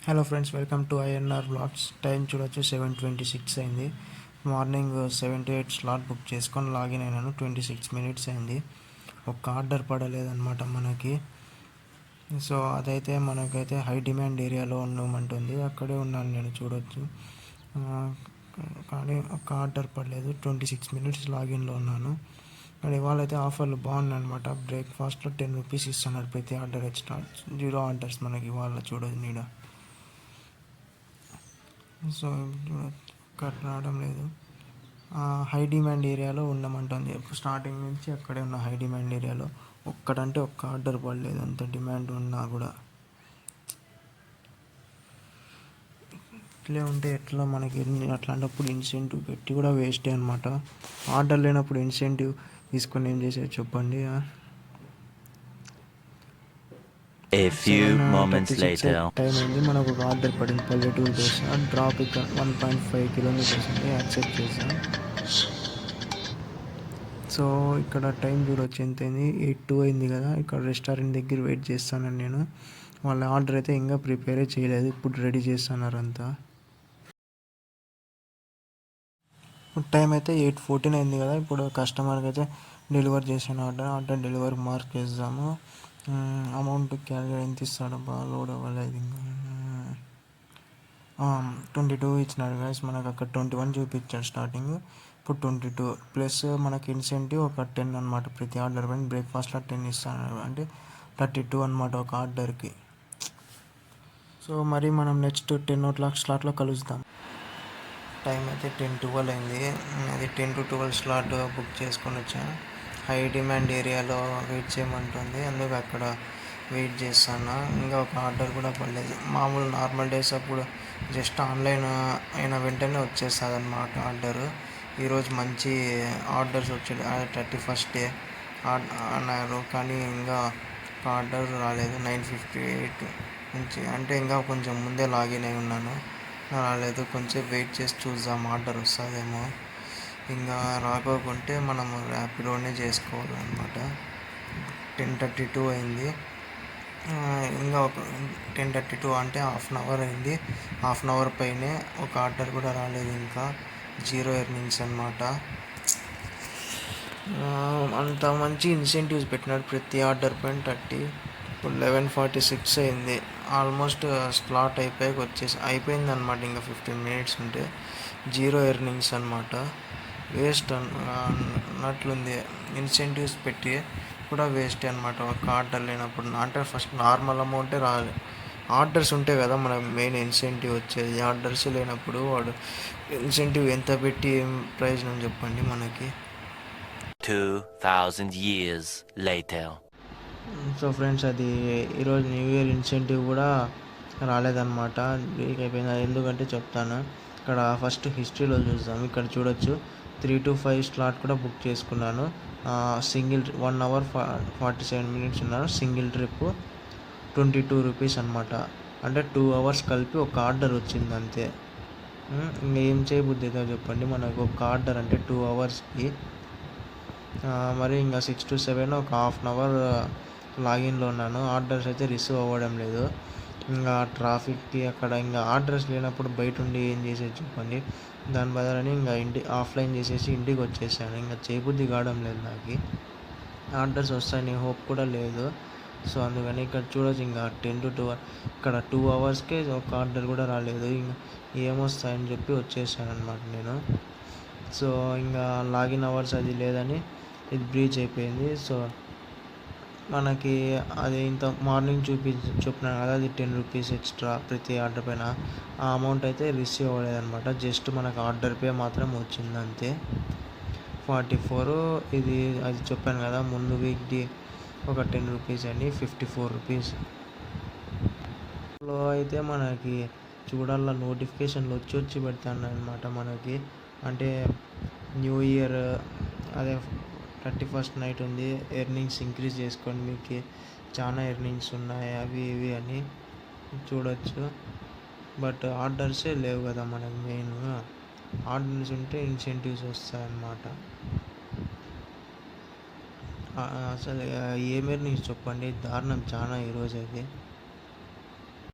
Hello friends, welcome to INR blogs. Time చూడొచ్చు 7:26 అయింది. Morning 7 to 8 slot book చేసుకొని login అయినాను. 26 minutes అయింది. ఒక్క ఆర్డర్ పడలేదన్నమాట మనకి. సో అదైతే మనకైతే హై డిమాండ్ ఏరియాలో ఉండమంటుంది. అక్కడే ఉన్నాను నేను, చూడొచ్చు. కానీ ఒక్క ఆర్డర్ పడలేదు. 26 minutes లాగిన్లో ఉన్నాను. కానీ ఇవాళ అయితే ఆఫర్లు బాగున్నాయి అనమాట. బ్రేక్ఫాస్ట్లో 10 rupees ఇస్తున్నారు ప్రతి ఆర్డర్ ఎక్స్ట్రా. 0 ఆర్డర్స్ మనకి ఇవాళ చూడదు నీడ. సో ఇక్కడ రావడం లేదు. హై డిమాండ్ ఏరియాలో ఉండమంటుంది. స్టార్టింగ్ నుంచి అక్కడే ఉన్న హై డిమాండ్ ఏరియాలో ఒక్కటంటే ఒక్క ఆర్డర్ పడలేదు, అంత డిమాండ్ ఉన్నా కూడా. ఇట్లే ఉంటే ఎట్లా మనకి? అట్లాంటప్పుడు ఇన్సెంటివ్ పెట్టి కూడా వేస్టే అనమాట. ఆర్డర్ లేనప్పుడు ఇన్సెంటివ్ తీసుకొని ఏం చేసేది చెప్పండి. A few moments 7:36 later. Time అయింది. మనకు ఒక ఆర్డర్ పడింది, పల్లెటూరు దోశ. డ్రాప్ ఇక్కడ 1.5 kilometers ఉంది. యాక్సెప్ట్ చేసాం. సో ఇక్కడ టైం చూడొచ్చు ఎంత అయింది. 8:02 అయింది కదా. ఇక్కడ రెస్టారెంట్ దగ్గర వెయిట్ చేస్తాను నేను. వాళ్ళ ఆర్డర్ అయితే ఇంకా ప్రిపేరే చేయలేదు, ఇప్పుడు రెడీ చేస్తున్నారు అంతా. టైం అయితే 8:14 అయింది కదా. ఇప్పుడు కస్టమర్కి అయితే డెలివర్ చేసాను ఆర్డర్ డెలివరీ మార్క్ వేద్దాము. అమౌంట్ క్యాలిక్యులేట్ ఎంత ఇస్తాడబ్బా, లోడ్ అవ్వలేదు ఇంకా. 22 ఇచ్చినాడు గైస్. మనకు అక్కడ 21 చూపించాడు స్టార్టింగ్, ఇప్పుడు 22 ప్లస్ మనకి ఇన్సెంటివ్ ఒక 10 అనమాట. ప్రతి ఆర్డర్ పైన బ్రేక్ఫాస్ట్లో 10 ఇస్తాను, అంటే 32 అనమాట ఒక ఆర్డర్కి. సో మరి మనం నెక్స్ట్ 10 o'clock స్లాట్లో కలుద్దాం. టైం అయితే 10:12 అయింది. అది 10 to 12 స్లాట్ బుక్ చేసుకొని వచ్చాను. హై డిమాండ్ ఏరియాలో వెయిట్ చేయమంటుంది, అందుకు అక్కడ వెయిట్ చేస్తాను. ఇంకా ఒక ఆర్డర్ కూడా పడలేదు. మామూలు నార్మల్ డేస్ అప్పుడు జస్ట్ ఆన్లైన్ అయిన వెంటనే వచ్చేస్తుంది అన్నమాట ఆర్డరు. ఈరోజు మంచి ఆర్డర్స్ వచ్చాయి. 31st అన్నారు, కానీ ఇంకా ఆర్డర్ రాలేదు. 9:58 నుంచి, అంటే ఇంకా కొంచెం ముందే లాగిన్ అయి ఉన్నాను, రాలేదు. కొంచెం వెయిట్ చేసి చూద్దాం, ఆర్డర్ వస్తుందేమో. ఇంకా రాకోకుంటే మనము ర్యాపిడోనే చేసుకోవాలన్నమాట. 10:32 అయింది. ఇంకా ఒక 10:32 అంటే హాఫ్ అన్ అవర్ అయింది. హాఫ్ అన్ అవర్ పైనే ఒక ఆర్డర్ కూడా రాలేదు, ఇంకా 0 ఎర్నింగ్స్ అనమాట. అంత మంచి ఇన్సెంటివ్స్ పెట్టినాడు ప్రతి ఆర్డర్ పైన 30. ఇప్పుడు 11:46 అయింది. ఆల్మోస్ట్ స్లాట్ అయిపోయింది అనమాట. ఇంకా 15 minutes ఉంటే 0 ఎర్నింగ్స్ అనమాట. వేస్ట్ అన్నట్లుంది. ఇన్సెంటివ్స్ పెట్టి కూడా వేస్ట్ అనమాట ఒక ఆర్డర్ లేనప్పుడు. అంటే ఫస్ట్ నార్మల్ అమౌంటే రాదు, ఆర్డర్స్ ఉంటాయి కదా మనకు మెయిన్ ఇన్సెంటివ్ వచ్చేది. ఆర్డర్స్ లేనప్పుడు వాడు ఇన్సెంటివ్ ఎంత పెట్టి ఏం ప్రయోజనం చెప్పండి మనకి. 2000 years later. సో ఫ్రెండ్స్, అది ఈరోజు న్యూ ఇయర్ ఇన్సెంటివ్ కూడా రాలేదన్నమాట, బ్రేక్ అయిపోయింది. ఎందుకంటే చెప్తాను. ఇక్కడ ఫస్ట్ హిస్టరీలో చూద్దాం. ఇక్కడ చూడొచ్చు 3 to 5 స్లాట్ కూడా బుక్ చేసుకున్నాను. సింగిల్ 1 hour 47 minutes ఉన్నారు. సింగిల్ ట్రిప్ 22 rupees అనమాట. అంటే 2 hours కలిపి ఒక ఆర్డర్ వచ్చింది అంతే. ఇంకా ఏం చేయబుద్ధి అవుతుందో చెప్పండి, మనకు ఒక ఆర్డర్ అంటే 2 hours మరి ఇంకా 6 to 7 ఒక హాఫ్ అన్ అవర్ లాగిన్లో ఉన్నాను. ఆర్డర్స్ అయితే రిసీవ్ అవ్వడం లేదు. ఇంకా ట్రాఫిక్కి అక్కడ ఇంకా ఆర్డర్స్ లేనప్పుడు బయట ఉండి ఏం చేసేది చెప్పండి. దాని బదులని ఇంకా ఆఫ్లైన్ చేసేసి ఇంటికి వచ్చేసాను. ఇంకా చేయబుద్ధి కావడం లేదు నాకు. ఆర్డర్స్ వస్తాయని హోప్ కూడా లేదు. సో అందుకని ఇక్కడ చూడొచ్చు, ఇంకా 10 to 12 ఇక్కడ 2 hours ఒక ఆర్డర్ కూడా రాలేదు. ఇంకా ఏమొస్తాయని చెప్పి వచ్చేసాను అనమాట నేను. సో ఇంకా లాగిన్ అవర్స్ అది లేదని ఇది బ్రీచ్ అయిపోయింది. సో మనకి అది ఇంత మార్నింగ్ చెప్పినాను కదా, అది 10 rupees ఎక్స్ట్రా ప్రతి ఆర్డర్ పైన. ఆ అమౌంట్ అయితే రిసీవ్ అవ్వలేదన్నమాట. జస్ట్ మనకు ఆర్డర్ పే మాత్రం వచ్చింది అంతే. 44 ఇది అది చెప్పాను కదా ముందు వీక్ది ఒక 10 rupees అని, 54 rupees. లో అయితే మనకి చూడాల నోటిఫికేషన్లు వచ్చి పెడతాను అనమాట మనకి. అంటే న్యూ ఇయర్ అదే 31st నైట్ ఉంది, ఎర్నింగ్స్ ఇంక్రీజ్ చేసుకోండి, మీకు చాలా ఎర్నింగ్స్ ఉన్నాయి అవి ఇవి అని చూడొచ్చు. బట్ ఆర్డర్సే లేవు కదా మనకు. మెయిన్ ఆర్డర్స్ ఉంటే ఇన్సెంటివ్స్ వస్తాయన్నమాట. అసలు ఏం ఎర్నింగ్స్ చెప్పండి, దారుణం చాలా ఈరోజు అయితే.